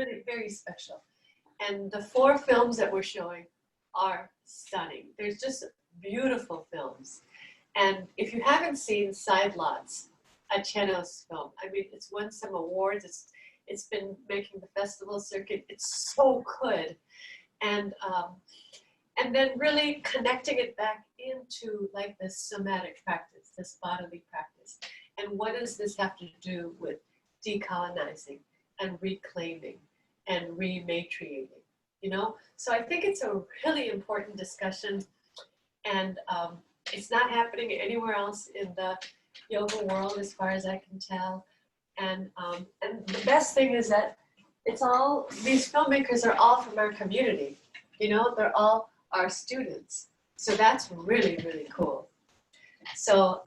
really very special. And the 4 films that we're showing are stunning. There's just beautiful films. And if you haven't seen Side Lots, a Cheno's film, I mean, it's won some awards. It's been making the festival circuit. It's so good. And then really connecting it back into like this somatic practice, this bodily practice. And what does this have to do with decolonizing and reclaiming and rematriating, you know? So I think it's a really important discussion, and it's not happening anywhere else in the yoga world as far as I can tell. And the best thing is that it's all, these filmmakers are all from our community, you know, they're all our students. So that's really, really cool. So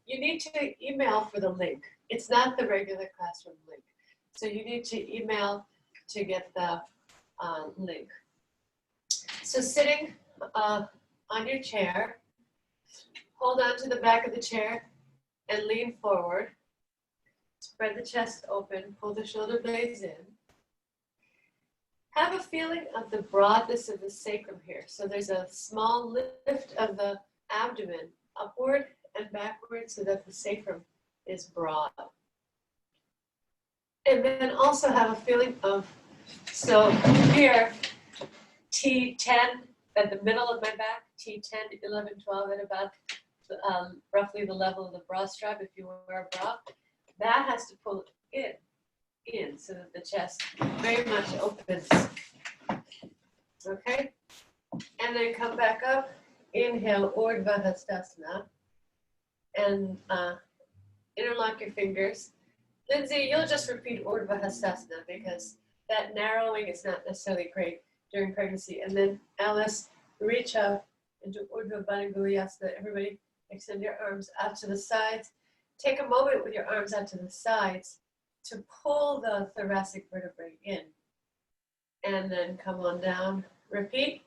you need to email for the link. It's not the regular classroom link. So you need to email to get the link. So sitting on your chair, hold on to the back of the chair and lean forward. Spread the chest open, pull the shoulder blades in. Have a feeling of the broadness of the sacrum here. So there's a small lift of the abdomen upward and backward so that the sacrum is broad. And then also have a feeling of, so here, T10 at the middle of my back, T10, 11, 12 at about roughly the level of the bra strap if you wear a bra. That has to pull in so that the chest very much opens. Okay? And then come back up, inhale, Urdhva Hastasana, and interlock your fingers. Lindsay, you'll just repeat Urdhva Hastasana because that narrowing is not necessarily great during pregnancy. And then Alice, reach up into Urdhva Baddha. Everybody extend your arms out to the sides. Take a moment with your arms out to the sides to pull the thoracic vertebrae in. And then come on down. Repeat.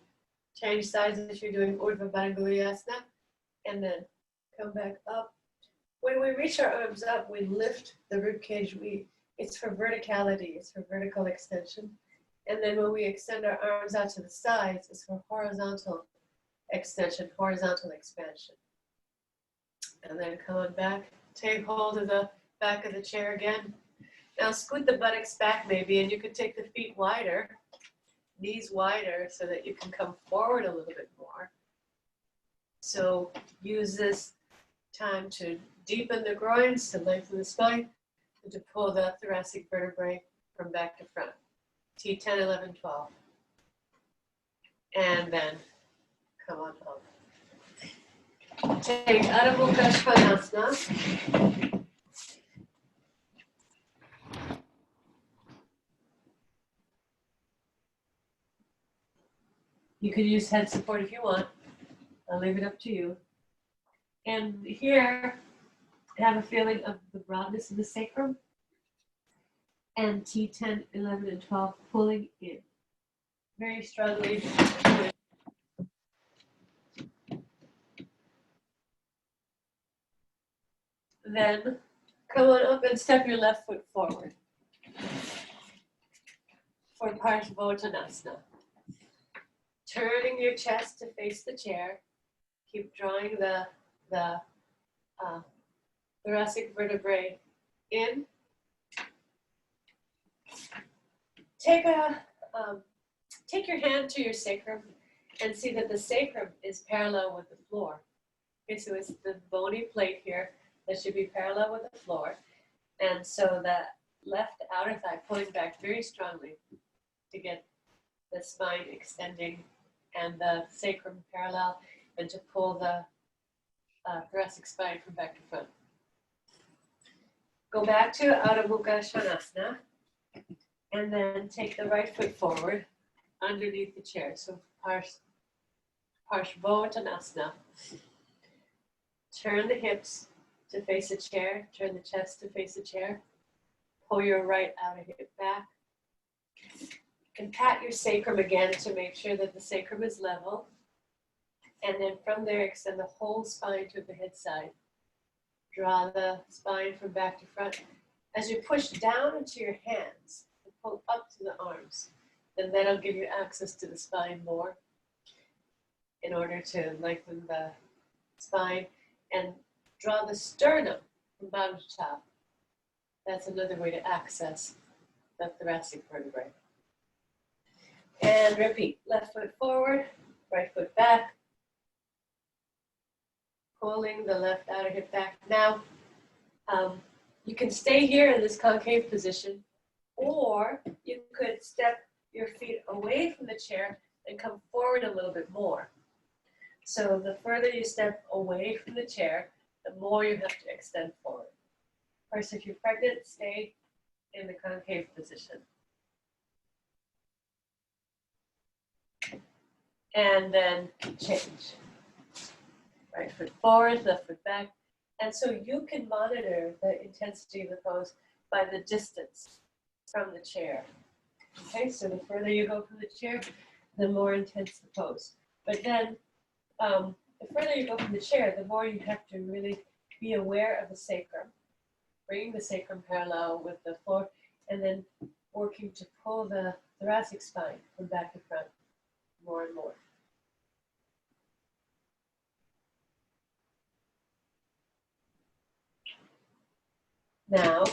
Change sides if you're doing Urdhva Baddha. And then come back up. When we reach our arms up, we lift the rib cage. It's for verticality. It's for vertical extension. And then when we extend our arms out to the sides, it's for horizontal extension, horizontal expansion. And then come on back. Take hold of the back of the chair again. Now scoot the buttocks back maybe, and you could take the feet wider, knees wider, so that you can come forward a little bit more. So use this time to deepen the groins, to lengthen the spine, and to pull the thoracic vertebrae from back to front. T10, 11, 12. And then come on up. Take Adho Mukha Svanasana. You can use head support if you want. I'll leave it up to you. And here, have a feeling of the broadness of the sacrum. And T10, 11, and 12 pulling in. Very strongly pulling. Then come on up and step your left foot forward for Parsvottanasana. Turning your chest to face the chair. Keep drawing the thoracic vertebrae in. Take your hand to your sacrum and see that the sacrum is parallel with the floor. Okay, so it's the bony plate here that should be parallel with the floor. And so that left outer thigh pulling back very strongly to get the spine extending and the sacrum parallel, and to pull the thoracic spine from back to front. Go back to Adho Mukha Svanasana, and then take the right foot forward underneath the chair. So Parsvottanasana. Turn the hips to face the chair, turn the chest to face the chair. Pull your right outer hip back. And pat your sacrum again to make sure that the sacrum is level. And then from there, extend the whole spine to the head side. Draw the spine from back to front. As you push down into your hands, pull up to the arms. Then that'll give you access to the spine more in order to lengthen the spine and draw the sternum from bottom to top. That's another way to access the thoracic vertebrae. And repeat, left foot forward, right foot back, pulling the left outer hip back. Now, you can stay here in this concave position, or you could step your feet away from the chair and come forward a little bit more. So the further you step away from the chair, the more you have to extend forward. Of course, if you're pregnant, stay in the concave position. And then change. Right foot forward, left foot back. And so you can monitor the intensity of the pose by the distance from the chair. Okay, so the further you go from the chair, the more intense the pose. But then, the further you go from the chair, the more you have to really be aware of the sacrum, bringing the sacrum parallel with the floor, and then working to pull the thoracic spine from back to front more and more. Now,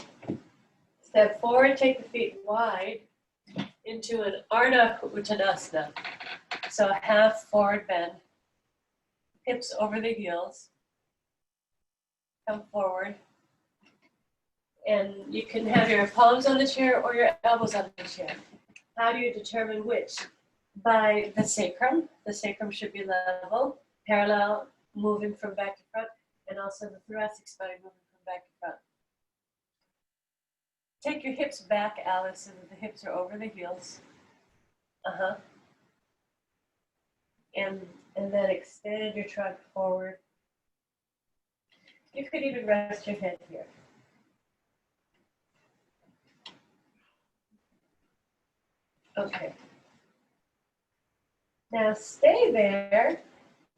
step forward, take the feet wide into an Ardha Uttanasana. So a half forward bend, hips over the heels, come forward. And you can have your palms on the chair or your elbows on the chair. How do you determine which? By the sacrum. The sacrum should be level, parallel, moving from back to front, and also the thoracic spine moving from back to front. Take your hips back, Alice, so that the hips are over the heels. And then extend your trunk forward. You could even rest your head here. Okay. Now stay there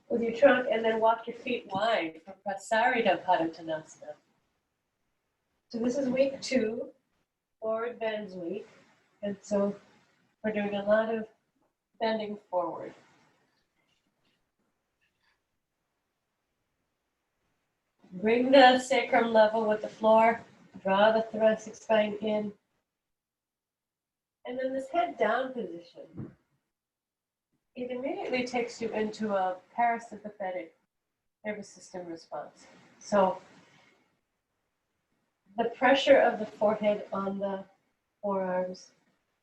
with your trunk and then walk your feet wide for Prasarita Padottanasana. So this is week 2, forward bends week. And so we're doing a lot of bending forward. Bring the sacrum level with the floor, draw the thoracic spine in. And then this head down position, it immediately takes you into a parasympathetic nervous system response. So the pressure of the forehead on the forearms,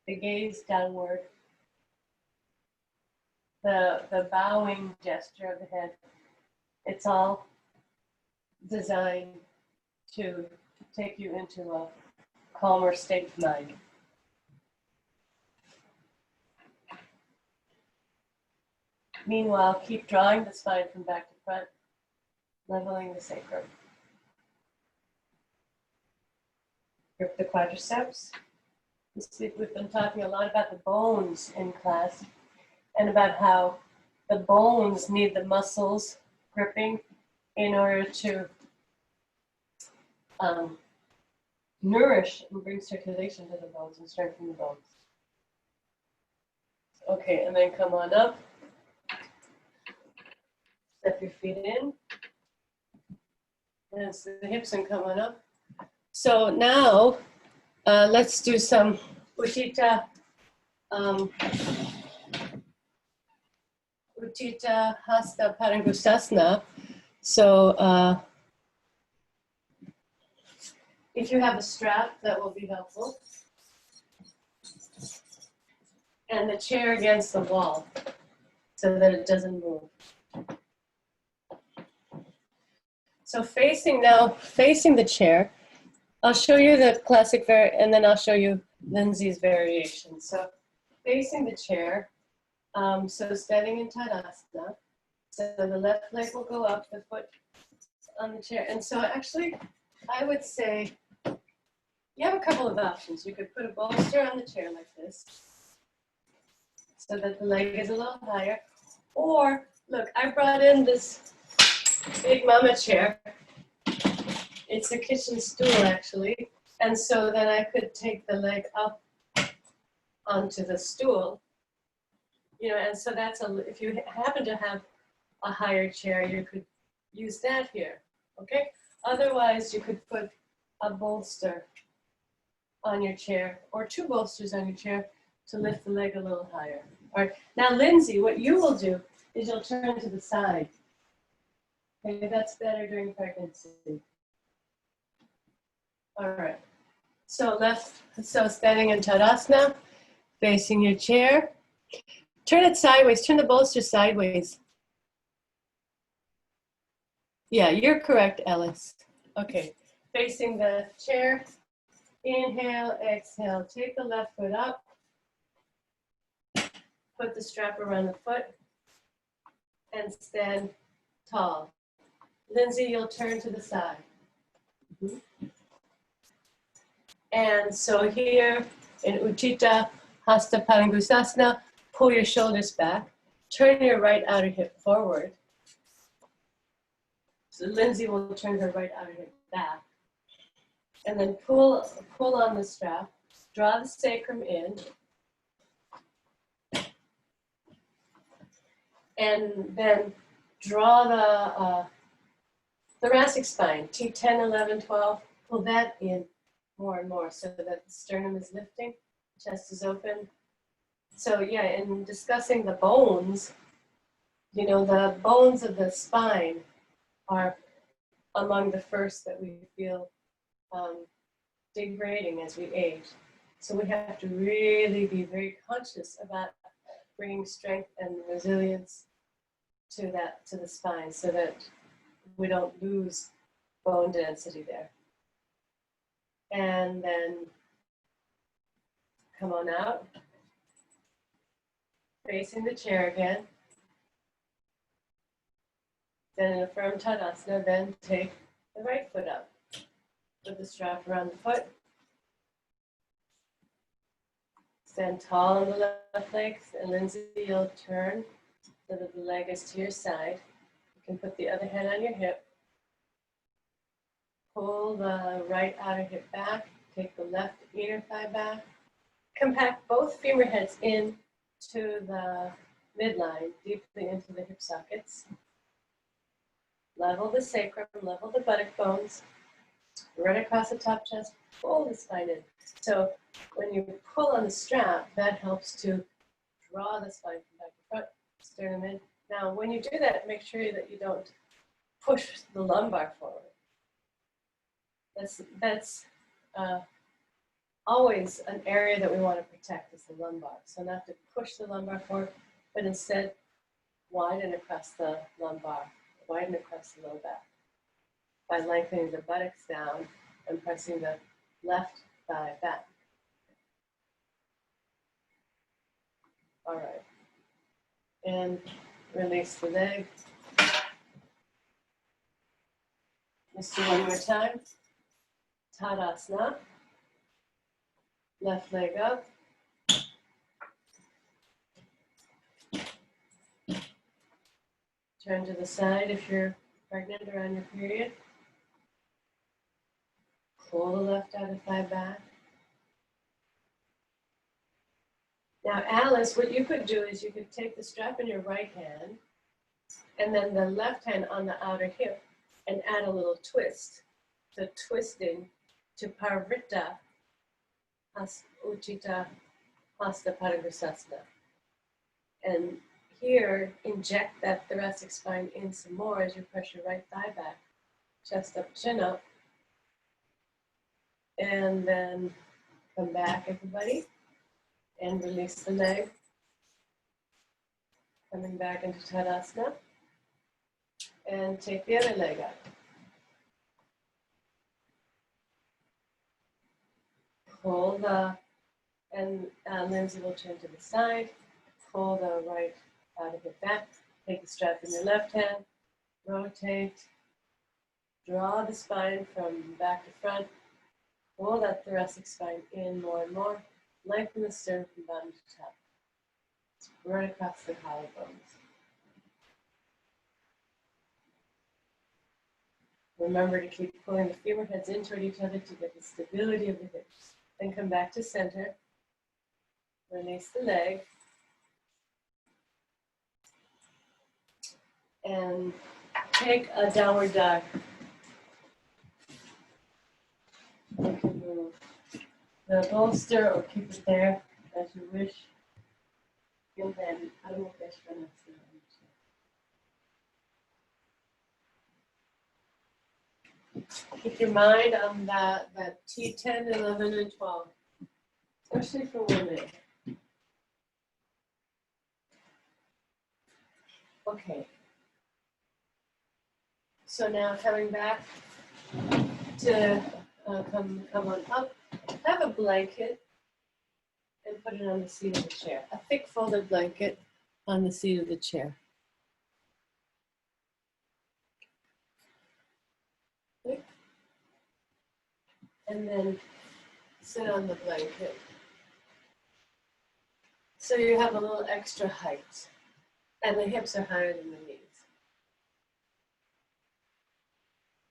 the gaze downward, the bowing gesture of the head, it's all designed to take you into a calmer state of mind. Meanwhile, keep drawing the spine from back to front, leveling the sacrum. Grip the quadriceps. This week we've been talking a lot about the bones in class and about how the bones need the muscles gripping in order to nourish and bring circulation to the bones and strengthen the bones. Okay, and then come on up. Step your feet in. And so the hips and come on up. So now, let's do some Utthita Hasta Padangusthasana. So if you have a strap, that will be helpful. And the chair against the wall so that it doesn't move. So facing the chair, I'll show you the classic and then I'll show you Lindsay's variation. So facing the chair, so standing in Tadasana, so the left leg will go up, the foot on the chair. And so actually, I would say, you have a couple of options. You could put a bolster on the chair like this, so that the leg is a little higher. Or, look, I brought in this big mama chair. It's a kitchen stool, actually. And so then I could take the leg up onto the stool. You know, and so that's if you happen to have a higher chair, you could use that here, okay? Otherwise, you could put a bolster on your chair or two bolsters on your chair to lift the leg a little higher. All right, now Lindsay, what you will do is you'll turn to the side. Okay, that's better during pregnancy. All right, so standing in Tadasana, facing your chair. Turn it sideways, turn the bolster sideways. Yeah, you're correct, Ellis. Okay, facing the chair. Inhale, exhale, take the left foot up. Put the strap around the foot and stand tall. Lindsay, you'll turn to the side. And so here in Utthita Hasta Padangusasana, pull your shoulders back. Turn your right outer hip forward. So Lindsay will turn her right outer hip back. And then pull on the strap. Draw the sacrum in. And then draw the thoracic spine, T10, 11, 12. Pull that in more and more so that the sternum is lifting, chest is open. So yeah, in discussing the bones, you know, the bones of the spine are among the first that we feel degrading as we age. So we have to really be very conscious about bringing strength and resilience to the spine so that we don't lose bone density there. And then come on out, facing the chair again. Then in a firm Tadasana, then take the right foot up. Put the strap around the foot. Stand tall on the left leg, and Lindsay, you'll turn so that the leg is to your side. You can put the other hand on your hip. Pull the right outer hip back. Take the left inner thigh back. Compact both femur heads in to the midline, deeply into the hip sockets. Level the sacrum, level the buttock bones. Right across the top chest, pull the spine in. So when you pull on the strap, that helps to draw the spine from back to front, sternum in. Now, when you do that, make sure that you don't push the lumbar forward. That's always an area that we want to protect is the lumbar. So not to push the lumbar forward, but instead widen across the lumbar, widen across the low back by lengthening the buttocks down and pressing the left thigh back. All right. And release the leg. Let's do one more time. Tadasana. Left leg up. Turn to the side if you're pregnant or on your period. Pull the left outer thigh back. Now, Alice, what you could do is you could take the strap in your right hand and then the left hand on the outer hip and add a little twist. So twisting to Parivrtta Utthita Hasta Padangusasana. And here, inject that thoracic spine in some more as you press your right thigh back, chest up, chin up. And then come back, everybody, and release the leg. Coming back into Tadasana. And take the other leg up. Pull and Lindsay will turn to the side. Pull the right outer hip back. Take the strap in your left hand. Rotate. Draw the spine from back to front. Pull that thoracic spine in more and more. Lengthen the sternum from bottom to top. Right across the collarbones. Remember to keep pulling the femur heads in toward each other to get the stability of the hips. Then come back to center. Release the leg. And take a downward dog. You can move the bolster or keep it there as you wish. Feel that algo que es bueno. Keep your mind on that T10, 11, and 12, especially for women. Okay. So now coming back to come on up, have a blanket and put it on the seat of the chair. A thick folded blanket on the seat of the chair. Okay. And then sit on the blanket. So you have a little extra height, and the hips are higher than the knees.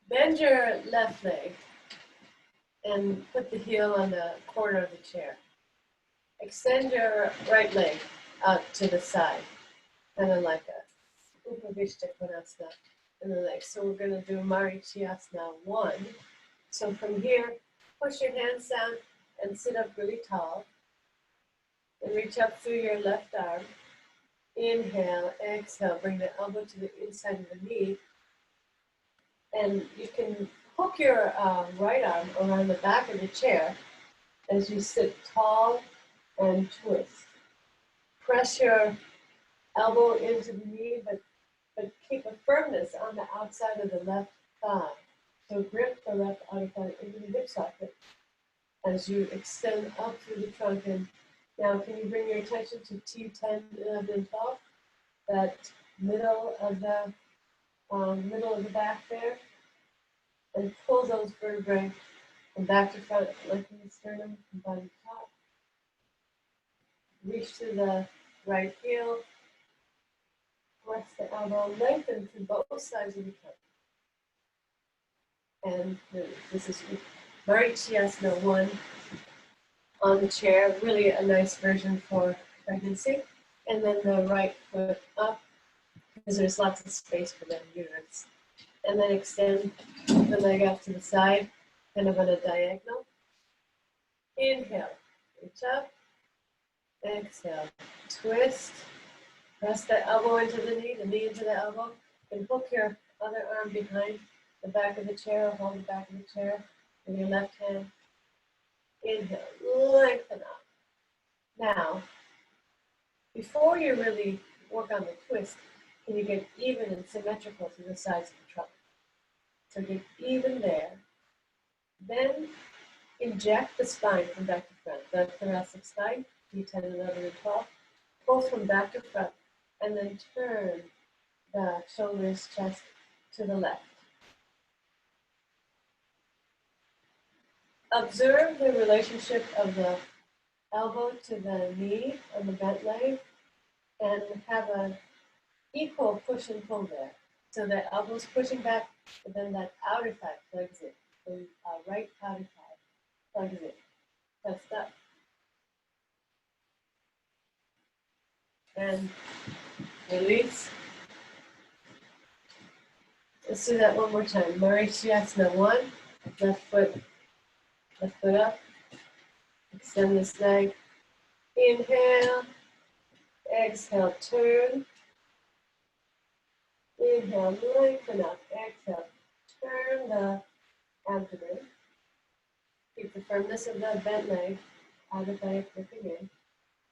Bend your left leg and put the heel on the corner of the chair. Extend your right leg out to the side, kind of like a Upavishta Konasana in the legs. So we're going to do Marichiyasana 1. So from here, push your hands down and sit up really tall. And reach up through your left arm. Inhale, exhale, bring the elbow to the inside of the knee. And you can hook your right arm around the back of the chair as you sit tall and twist. Press your elbow into the knee, but keep a firmness on the outside of the left thigh. So grip the left outer thigh into the hip socket as you extend up through the trunk. And now can you bring your attention to T10, 11, and 12? That middle of the back there, and pull those vertebrae from back to front, lengthen the sternum from bottom to top. Reach to the right heel, press the elbow, lengthen to both sides of the trunk. And this is Marichiyasana 1 on the chair, really a nice version for pregnancy. And then the right foot up, because there's lots of space for the uterus. And then extend the leg out to the side, kind of on a diagonal. Inhale, reach up. Exhale, twist. Press the elbow into the knee into the elbow. And hook your other arm behind the back of the chair, or hold the back of the chair with your left hand. Inhale, lengthen up. Now, before you really work on the twist, can you get even and symmetrical to the sides of the trunk? So get even there. Then inject the spine from back to front. The thoracic spine, T10, 11, and 12, both from back to front, and then turn the shoulders, chest to the left. Observe the relationship of the elbow to the knee on the bent leg, and have an equal push and pull there. So the elbow's pushing back, but then that outer thigh plugs in. The right outer thigh plugs in. That's that. And release. Let's do that one more time. Marichiyasana 1. Left foot up. Extend this leg. Inhale. Exhale, turn. Inhale, lengthen up. Exhale, turn the abdomen. Keep the firmness of the bent leg. Outer thigh flipping in.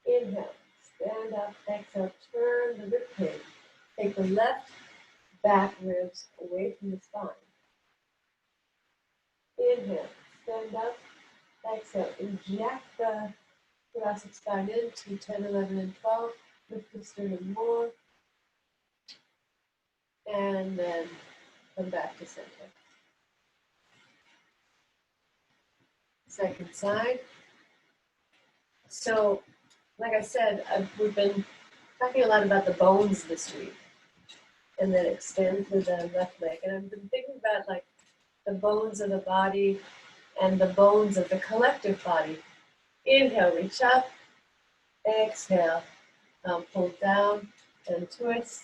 Inhale, stand up. Exhale, turn the rib cage. Take the left back ribs away from the spine. Inhale, stand up. Exhale, inject the thoracic spine in, T10, 11, and 12. Lift the sternum more. And then come back to center. Second side. So, like I said, we've been talking a lot about the bones this week. And then extend to the left leg. And I've been thinking about like the bones of the body and the bones of the collective body. Inhale, reach up. exhale, pull down and twist,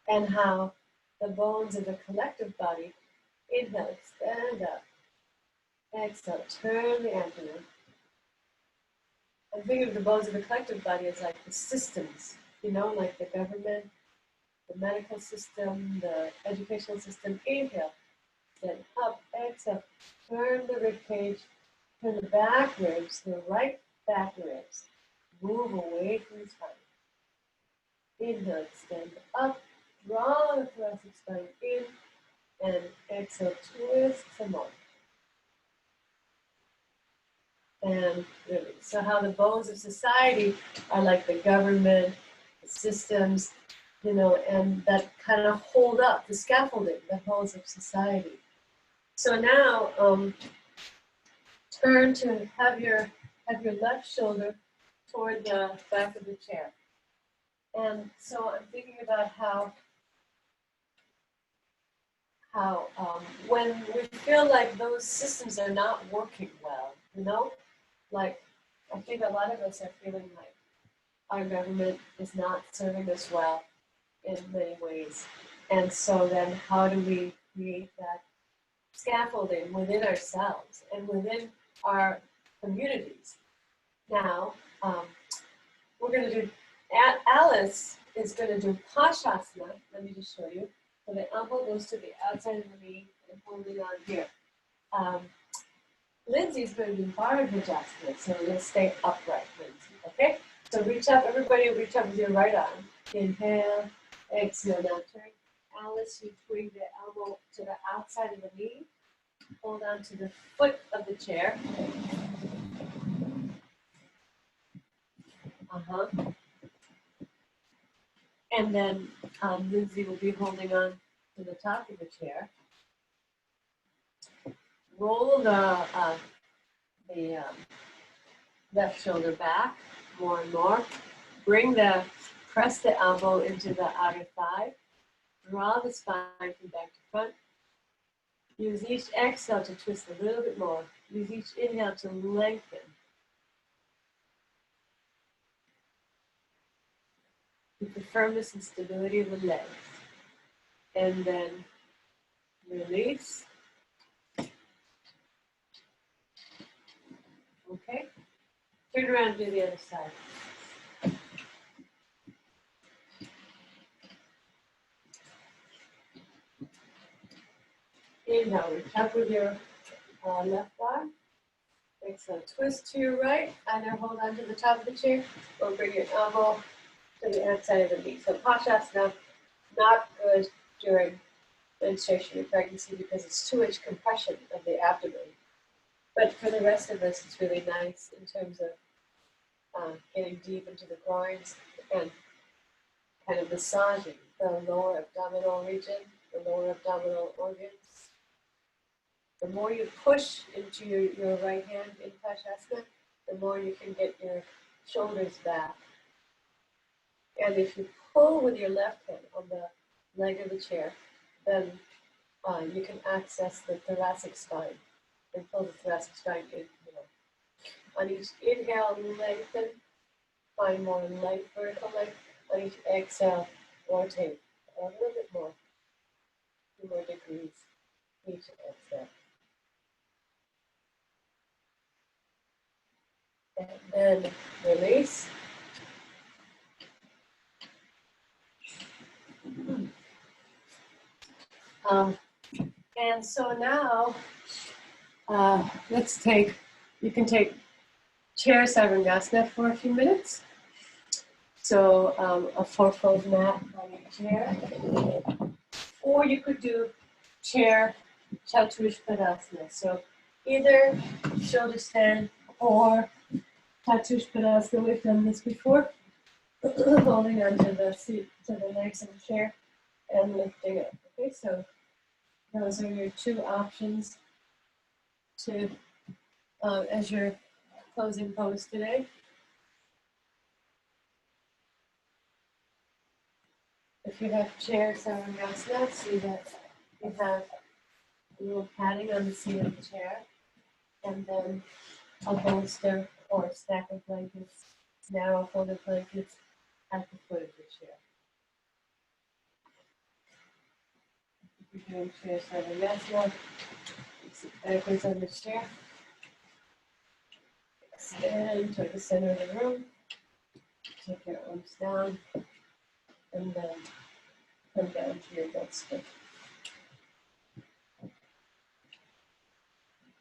and how the bones of the collective body, inhale, stand up, exhale, turn the abdomen. And think of the bones of the collective body as like the systems, you know, like the government, the medical system, the educational system. Inhale, then up, exhale, turn the rib cage, turn the back ribs, the right back ribs, move away from the spine. Inhale, extend up, draw the thoracic spine in, and exhale, twist some more. And release. So how the bones of society are like the government, the systems, you know, and that kind of hold up the scaffolding that holds up society. So now turn to have your left shoulder toward the back of the chair. And so I'm thinking about how when we feel like those systems are not working well, you know, like I think a lot of us are feeling like our government is not serving us well in many ways. And so then how do we create that scaffolding within ourselves and within our communities? Now, we're going to do, Alice is going to do Pashasana. Let me just show you. So the elbow goes to the outside of the knee and holding on here. Lindsay's going to do Bharadvajasana, so let's stay upright, Lindsay, okay? So reach up, everybody reach up with your right arm. Inhale, exhale, now turn. Alice, you bring the elbow to the outside of the knee. Hold on to the foot of the chair. And then Lindsay will be holding on to the top of the chair. Roll the left shoulder back more and more. Press the elbow into the outer thigh. Draw the spine from back to front. Use each exhale to twist a little bit more. Use each inhale to lengthen. Keep the firmness and stability of the legs. And then release. Okay. Turn around and do the other side. Inhale, reach up with your left arm. Exhale, twist to your right. Either hold on to the top of the chair or bring your elbow to the outside of the knee. So Pashasana, not good during menstruation and pregnancy because it's too much compression of the abdomen. But for the rest of us, it's really nice in terms of getting deep into the groins and kind of massaging the lower abdominal region, the lower abdominal organs. The more you push into your right hand in Pashasana, the more you can get your shoulders back. And if you pull with your left hand on the leg of the chair, then you can access the thoracic spine and pull the thoracic spine in. On each inhale, lengthen, find more light vertical length. On each exhale, rotate a little bit more, 2 more degrees each exhale. And then release. And so now, you can take chair Sarvangasana for a few minutes. So a 4-fold mat on your chair. Or you could do chair Chatushpadasana. So either shoulder stand or Chatushpadasana. We've done this before. Holding onto the seat, to the legs of the chair and lifting it. Okay, so those are your 2 options to as your closing pose today. If you have chair Sarvangasana, see that you have a little padding on the seat of the chair, and then a bolster or stack of blankets Narrow folded blankets at the foot of the chair. If you're doing chair Savanyasana, sit backwards on the chair. Extend toward the center of the room. Take your arms down and then come down to your bedstick.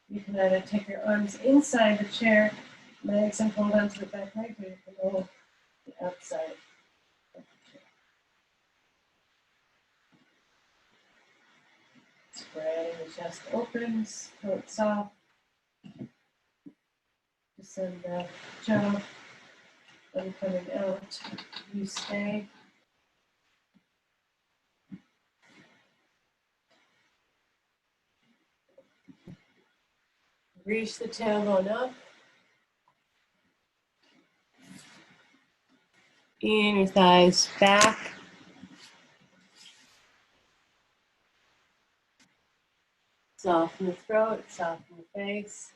You can either take your arms inside the chair, legs, and hold onto the back leg, or you can go the outside of the chair. Spreading the chest opens, throat soft. Descend the jaw, and coming out, you stay. Reach the tailbone up. Inner thighs back. Soften the throat, soften the face.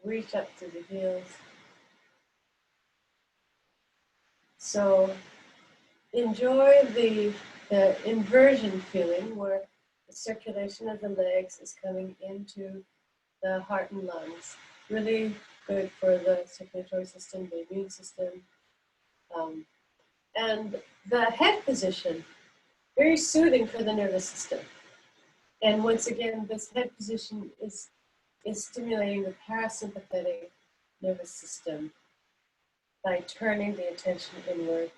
Reach up to the heels. So enjoy the inversion feeling where the circulation of the legs is coming into the heart and lungs. Really good for the circulatory system, the immune system. And the head position, very soothing for the nervous system. And once again, this head position is stimulating the parasympathetic nervous system by turning the attention inward,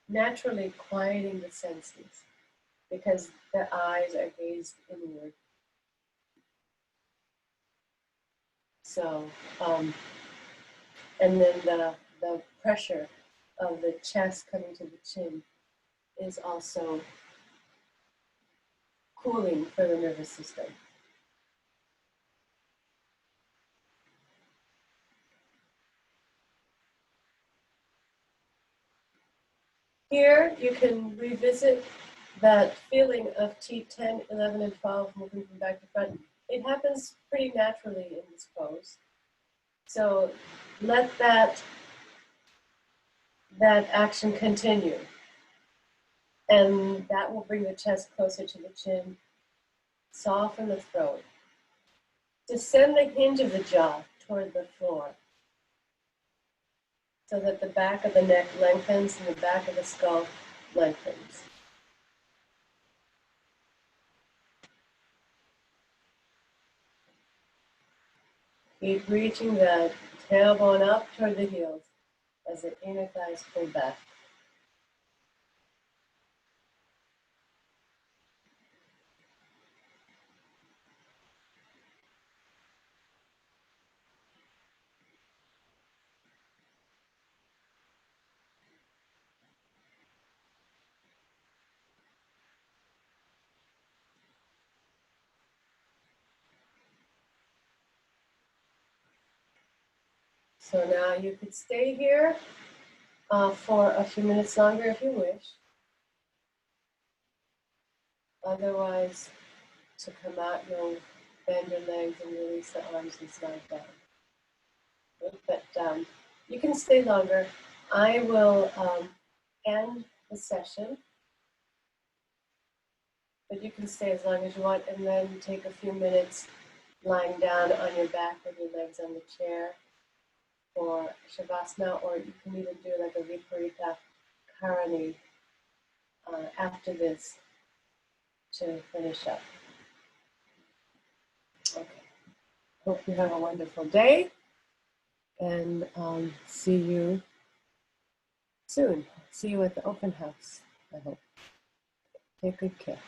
naturally quieting the senses because the eyes are gazed inward. So, and then the pressure of the chest coming to the chin is also cooling for the nervous system. Here you can revisit that feeling of T10, 11, and 12 moving from back to front. It happens pretty naturally in this pose. So let that action continue. And that will bring the chest closer to the chin, soften the throat. Descend the hinge of the jaw toward the floor so that the back of the neck lengthens and the back of the skull lengthens. Keep reaching the tailbone up toward the heels as the inner thighs pull back. So now you could stay here for a few minutes longer if you wish. Otherwise, to come out, you'll bend your legs and release the arms and slide down. But you can stay longer. I will end the session, but you can stay as long as you want and then take a few minutes lying down on your back with your legs on the chair for Shavasana, or you can even do like a Viparita Karani after this to finish up. Okay. Hope you have a wonderful day and see you soon. See you at the open house, I hope. Take good care.